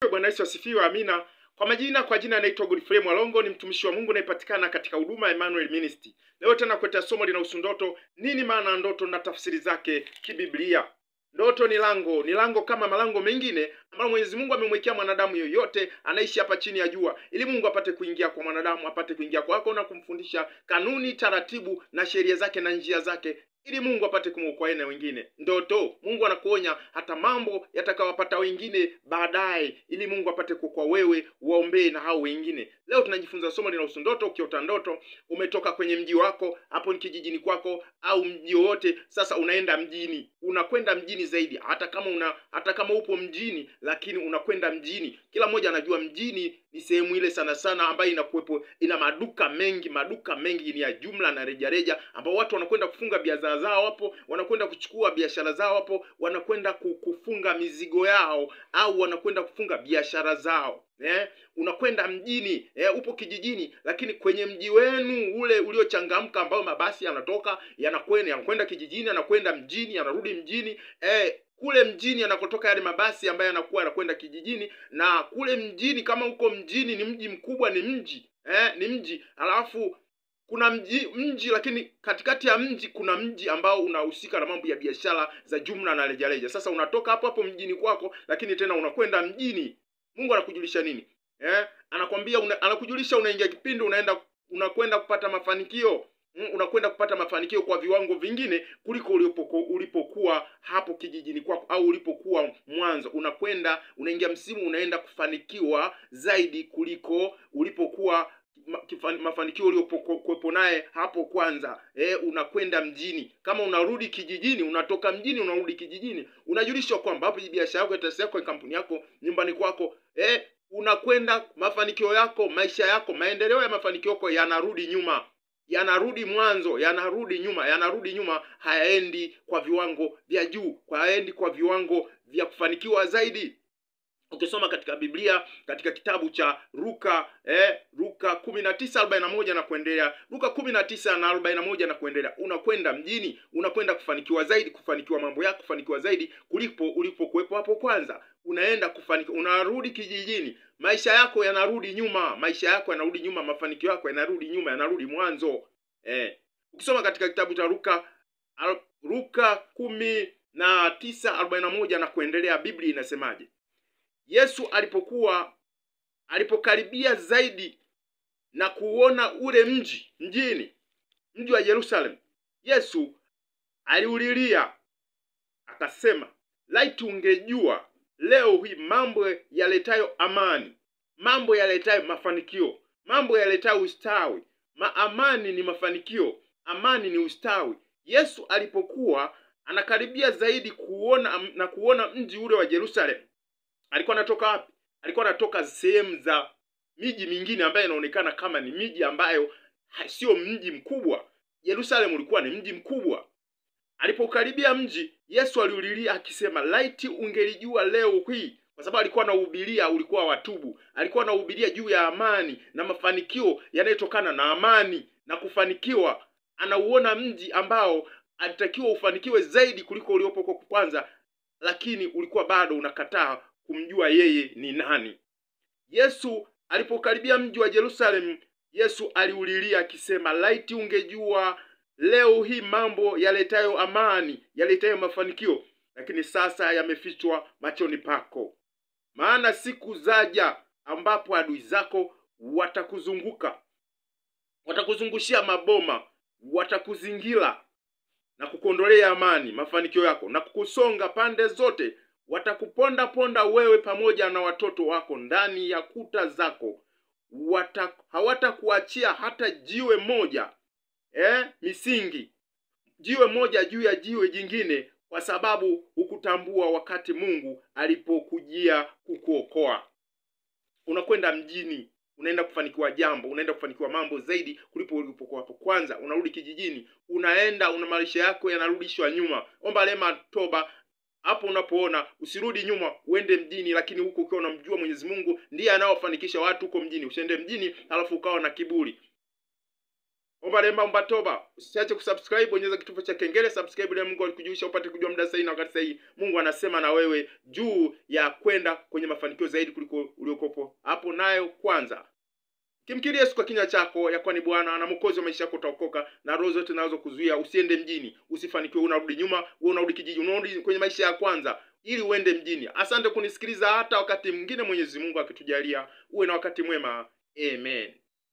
Bwana Yesu asifiwe, amina. Kwa jina naitwa Godfrey Mwalongo, ni mtumishi wa Mungu nayepatikana katika huduma ya Emmanuel Ministry. Leo tena kuleta somo linahusu ndoto. Nini maana ndoto na tafsiri zake kibiblia? Ndoto ni lango kama malango mengine ambayo Mwenyezi Mungu amemwekea mwanadamu yoyote anaishi hapa chini ya jua, ili Mungu apate kuingia kwa mwanadamu, apate kuingia kwako na kumfundisha kanuni, taratibu na sheria zake na njia zake, ili Mungu apate kumwokoa na wengine. Ndoto, Mungu anakuonya hata mambo yatakayowapata wengine baadaye, ili Mungu apate kuokoa wewe, waombee na hao wengine. Leo tunajifunza somo linalohusu ndoto. Ukiota ndoto, umetoka kwenye mji wako, hapo ni kijijini kwako au mji wote, sasa unaenda mjini. Unakwenda mjini zaidi, hata kama upo mjini, lakini unakwenda mjini. Kila mmoja anajua mjini ni sehemu ile sana sana ambayo ina maduka mengi ni ya jumla na rejareja, ambao watu wanakwenda kufunga biashara zao hapo, wanakwenda kuchukua biashara zao hapo, wanakwenda kufunga mizigo yao, au wanakwenda kufunga biashara zao. Unakwenda mjini, upo kijijini, lakini kwenye mji wenu ule uliochangamka, ambao mabasi yanakwenda kijijini, yanakwenda mjini, yanarudi mjini. Kule mjini yanakotoka yale mabasi ambayo yanakwenda kijijini, na kule mjini, kama uko mjini, ni mji mkubwa, ni mji, alafu kuna mji, lakini katikati ya mji kuna mji ambao unahusika na mambo ya biashara za jumla na rejareja. Sasa unatoka hapo mjini kwako, lakini tena unakwenda mjini. Mungu anakujulisha nini? Anakwambia, anakujulisha unaingia kipindi, unakwenda kupata mafanikio. Unakwenda kupata mafanikio kwa viwango vingine kuliko ulipokuwa hapo kijijini kwako, au ulipokuwa mwanzo. Unaingia msimu, unaenda kufanikiwa zaidi kuliko ulipokuwa mafanikio uliokuwepo naye hapo kwanza. Unakwenda mjini. Kama unarudi kijijini, unatoka mjini unarudi kijijini, unajulishwa kwamba hapo biashara yako, taasisi yako, kampuni yako, nyumbani kwako, unakwenda, mafanikio yako, maisha yako, maendeleo ya mafanikio yako yanarudi nyuma, yanarudi mwanzo, yanarudi nyuma, hayaendi kwa viwango vya juu, hayaendi kwa viwango vya kufanikiwa zaidi. Ukisoma katika Biblia, katika kitabu cha Luka 19:41 na kuendelea, Luka 19:41 na kuendelea, unakwenda mjini, unakwenda kufanikiwa zaidi, kufanikiwa mambo yako, kufanikiwa zaidi kuliko ulipokuwepo hapo kwanza. Unaenda kufanikiwa, unarudi kijijini, maisha yako yanarudi nyuma, mafanikio yako yanarudi nyuma, yanarudi mwanzo. Ukisoma katika kitabu cha Luka 19:41 na kuendelea, Biblia inasemaje? Yesu alipokaribia zaidi na kuona ule mji wa Yerusalemu, Yesu aliulilia akasema, laiti ungejua leo hii mambo yaletayo amani, mambo yaletayo mafanikio, mambo yaletayo ustawi. Amani ni mafanikio, amani ni ustawi. Yesu alipokuwa anakaribia zaidi kuona mji ule wa Yerusalemu, alikuwa anatoka wapi? Alikuwa anatoka sehemu za miji mingine ambayo inaonekana kama ni miji ambayo sio mji mkubwa. Yerusalemu ulikuwa ni mji mkubwa. Alipokaribia mji, Yesu aliulilia akisema, laiti ungelijua leo hii, kwa sababu alikuwa anahubiria, ulikuwa watubu, alikuwa anahubiria juu ya amani na mafanikio yanayotokana na amani na kufanikiwa. Anauona mji ambao alitakiwa ufanikiwe zaidi kuliko uliopo kwa kwanza, lakini ulikuwa bado unakataa kumjua yeye ni nani. Yesu alipokaribia mji wa Yerusalemu, Yesu aliulilia akisema, laiti ungejua leo hii mambo yaletayo amani, yaletayo mafanikio, lakini sasa yamefichwa machoni pako. Maana siku zaja ambapo adui zako watakuzungushia maboma, watakuzingira na kukondolea amani, mafanikio yako, na kukusonga pande zote. Watakuponda wewe pamoja na watoto wako ndani ya kuta zako. Hawatakuachia hata jiwe moja, misingi, jiwe moja juu ya jiwe jingine, kwa sababu hukutambua wakati Mungu alipokujia kukuokoa. Unakwenda mjini, unaenda kufanikiwa jambo, unaenda kufanikiwa mambo zaidi kuliko ulipokuwa hapo kwanza. Unarudi kijijini, una maisha yako yanarudishwa nyuma. Omba rehema, toba. Hapo unapoona, usirudi nyuma, uende mjini, lakini huko ukiwa unamjua Mwenyezi Mungu ndiye anaofanikisha watu huko mjini. Usiende mjini alafu ukawa na kiburi. Omba lemba omba toba. Usiache kusubscribe, bonyeza kitufe cha kengele, subscribe ili Mungu alikujulisha upate kujua muda sahihi na wakati sahihi Mungu anasema na wewe juu ya kwenda kwenye mafanikio zaidi kuliko uliokopo hapo nayo kwanza. Kimkiri Yesu kwa kinywa chako ya kuwa ni Bwana na Mwokozi wa maisha yako, utaokoka na roho zote zinazo kuzuia usiende mjini, usifanikiwe, unarudi nyuma, wewe unarudi kijiji, unarudi kwenye maisha ya kwanza ili uende mjini. Asante kunisikiliza, hata wakati mwingine Mwenyezi Mungu akitujalia uwe na wakati mwema. Amen.